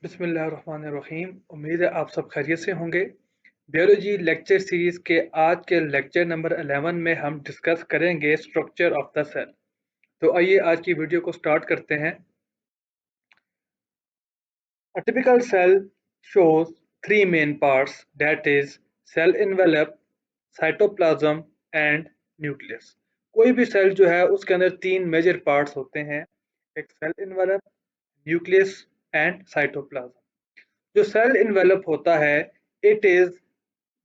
बिस्मिल्लाहिर्रहमानिर्रहीम। उम्मीद है आप सब खैरियत से होंगे। बायोलॉजी लेक्चर सीरीज के आज के लेक्चर नंबर 11 में हम डिस्कस करेंगे स्ट्रक्चर ऑफ द सेल। तो आइए आज की वीडियो को स्टार्ट करते हैं। A typical cell shows three main parts, that is cell envelope, cytoplasm and nucleus। कोई भी सेल जो है उसके अंदर तीन मेजर पार्ट्स होते हैं, एक cell envelope, nucleus and cytoplasm. जो सेल इन्वेलप होता है, it is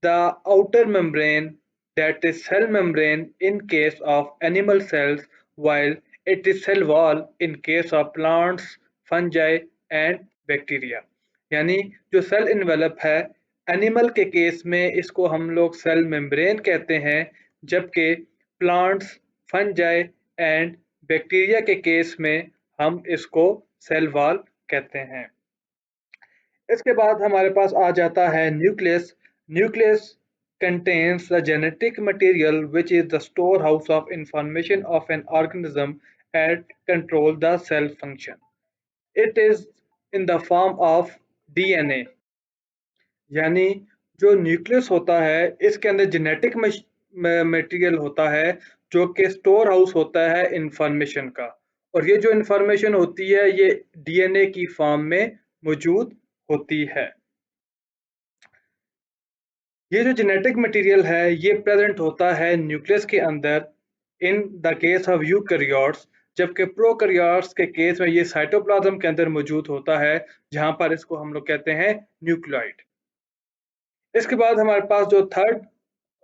the outer membrane, that is cell membrane in case of animal cells, while it is cell wall in case of plants, fungi and bacteria। यानी जो cell envelope है, animal के case में इसको हम लोग सेल मेम्ब्रेन कहते हैं, जबकि प्लांट्स, फंजाई एंड बैक्टीरिया के केस में हम इसको सेल वॉल कहते हैं। इसके बाद हमारे पास आ जाता है nucleus. Nucleus contains the genetic material which is the storehouse of information of an organism and control the cell function. It is in the form of DNA। यानी जो न्यूक्लियस होता है इसके अंदर जेनेटिक मटेरियल होता है जो कि स्टोर हाउस होता है इंफॉर्मेशन का, और ये जो इंफॉर्मेशन होती है ये डीएनए की फॉर्म में मौजूद होती है। ये जो जेनेटिक मटेरियल है ये प्रेजेंट होता है न्यूक्लियस के अंदर in the case of eukaryotes, जबकि प्रोकैरियोट्स के केस में ये साइटोप्लाज्म के अंदर मौजूद होता है, जहां पर इसको हम लोग कहते हैं न्यूक्लियोइड। इसके बाद हमारे पास जो थर्ड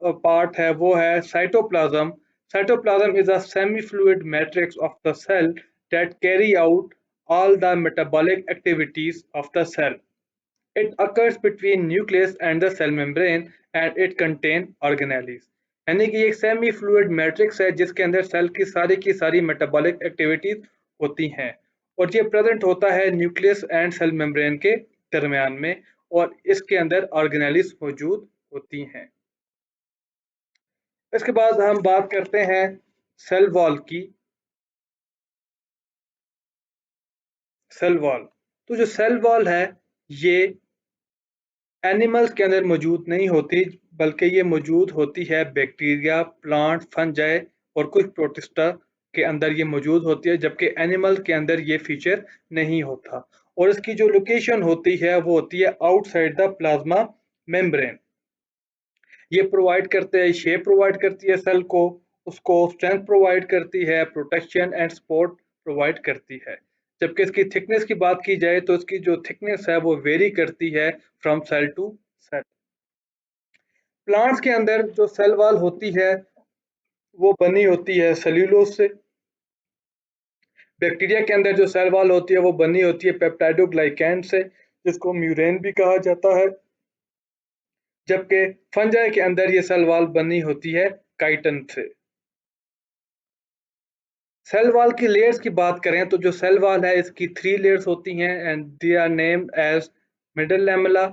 पार्ट है वो है cytoplasm. Cytoplasm is a semi fluid matrix of the cell that carry out all the metabolic activities of the cell. It occurs between nucleus and the cell membrane and it contain organelles। यानी कि एक semi fluid matrix है जिसके अंदर cell की सारी metabolic activities होती हैं, और ये प्रेजेंट होता है न्यूक्लियस एंड सेल मेम्ब्रेन के दरमियान में, और इसके अंदर ऑर्गेनेलिस मौजूद होती हैं। इसके बाद हम बात करते हैं सेल वॉल की। सेल वॉल, तो जो सेल वॉल है ये एनिमल्स के अंदर मौजूद नहीं होती, बल्कि ये मौजूद होती है बैक्टीरिया, प्लांट, फंजाई और कुछ प्रोटिस्टा के अंदर ये मौजूद होती है, जबकि एनिमल के अंदर ये फीचर नहीं होता। और इसकी जो लोकेशन होती है वो होती है आउटसाइड द प्लाज्मा मेम्ब्रेन। ये प्रोवाइड करते हैं, शेप प्रोवाइड करती है सेल को, उसको स्ट्रेंथ प्रोवाइड करती है, प्रोटेक्शन एंड सपोर्ट प्रोवाइड करती है। जबकि इसकी थिकनेस की बात की जाए तो इसकी जो थिकनेस है वो वेरी करती है from cell to cell. Plants के अंदर जो सेल वॉल होती है वो बनी होती है सेल्यूलोज से। बैक्टीरिया के अंदर जो सेल वॉल होती है वो बनी होती है पेप्टाइडोग्लाइकेन से, जिसको म्यूरेन भी कहा जाता है। जबकि फंजाई के अंदर ये सेल वॉल बनी होती है काइटिन से। सेल वॉल की लेयर्स की बात करें तो जो सेल वॉल है इसकी 3 लेयर्स होती हैं and they are named as middle lamella,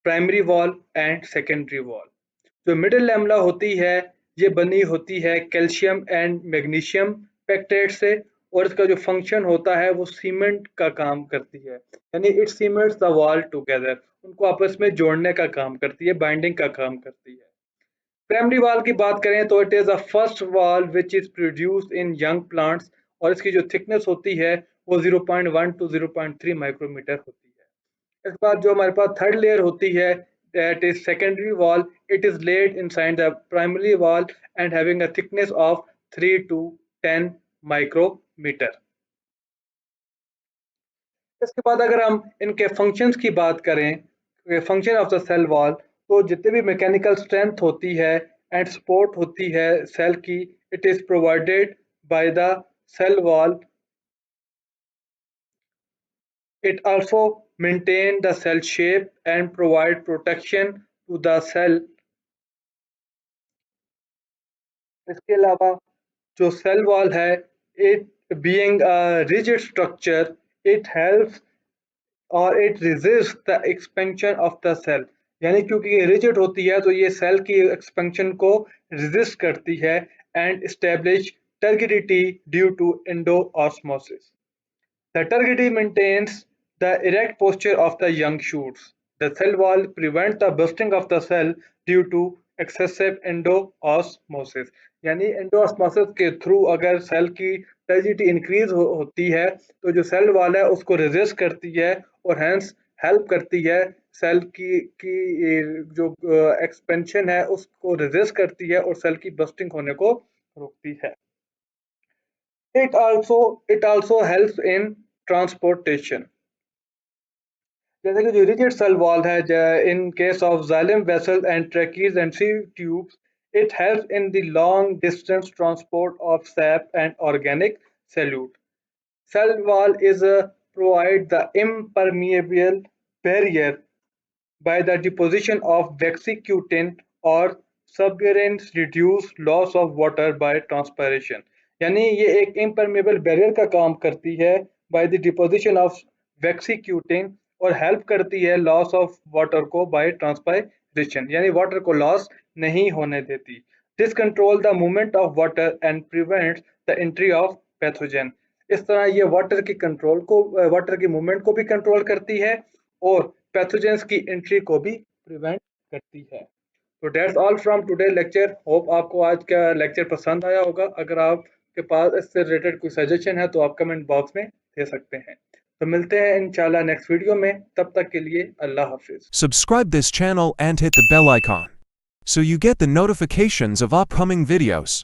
primary wall and secondary wall. जो मिडल लैमेला होती है ये बनी होती है कैल्शियम एंड मैग्नीशियम पेक्टेट से, और इसका जो फंक्शन होता है वो सीमेंट का काम करती है, यानी it cements the wall together, उनको आपस में जोड़ने का काम करती है, बाइंडिंग का काम करती है। प्राइमरी वॉल की बात करें तो it is the first wall which is produced in young plants, और इसकी जो थिकनेस होती है वो 0.1 टू 0.3 माइक्रोमीटर होती है। इसके बाद जो हमारे पास थर्ड लेयर होती है that is secondary wall. It is laid inside the primary wall and having a thickness of 3 to 10 micrometer. इसके बाद अगर हम इनके फंक्शंस की बात करें, function of the cell wall, तो जितने भी मैकेनिकल स्ट्रेंथ होती है एंड सपोर्ट होती है सेल की, it is provided by the cell wall. It also maintain the cell shape and provide protection to the cell. इसके अलावा जो सेल वॉल है, it being a rigid structure, it helps और it resist the expansion of the cell. यानी क्योंकि ये rigid होती है तो ये सेल की एक्सपेंशन को रेजिस्ट करती है and establish turgidity due to endosmosis. The turgidity maintains The erect posture of the young shoots. The cell wall prevents the bursting of the cell due to excessive endoosmosis. यानी endosmosis के through अगर cell की टेजिटी increase होती है तो जो cell wall है उसको रेजिस्ट करती है और हेंस हेल्प करती है सेल की जो एक्सपेंशन है उसको रेजिस्ट करती है और सेल की बस्टिंग होने को रोकती है. It also helps in transportation. जैसे कि जो रिजिड सेल वॉल है in case of xylem vessels and trachees and sieve tubes, it helps in the long distance transport of sap and organic solute. Cell wall is provide the impermeable barrier by the deposition of vaxicutine or submarines reduce loss of water by transpiration. यानी ये एक impermeable barrier का काम करती है by the deposition of vaxicutine और help करती है लॉस ऑफ वाटर को बाय ट्रांसपायरेशन यानी वाटर को लॉस नहीं होने देती. This control the movement of water and prevents the entry of pathogen. इस तरह ये वाटर की मूवमेंट को भी कंट्रोल करती है और पैथोजेंस की एंट्री को भी प्रिवेंट करती है. तो that's all from today lecture. Hope आपको आज का लेक्चर पसंद आया होगा. अगर आपके पास इससे रिलेटेड कोई सजेशन है तो आप कमेंट बॉक्स में दे सकते हैं. तो मिलते हैं इंशाल्लाह नेक्स्ट वीडियो में. तब तक के लिए अल्लाह हाफिज. Subscribe this channel and hit the bell icon so you get the notifications of upcoming videos.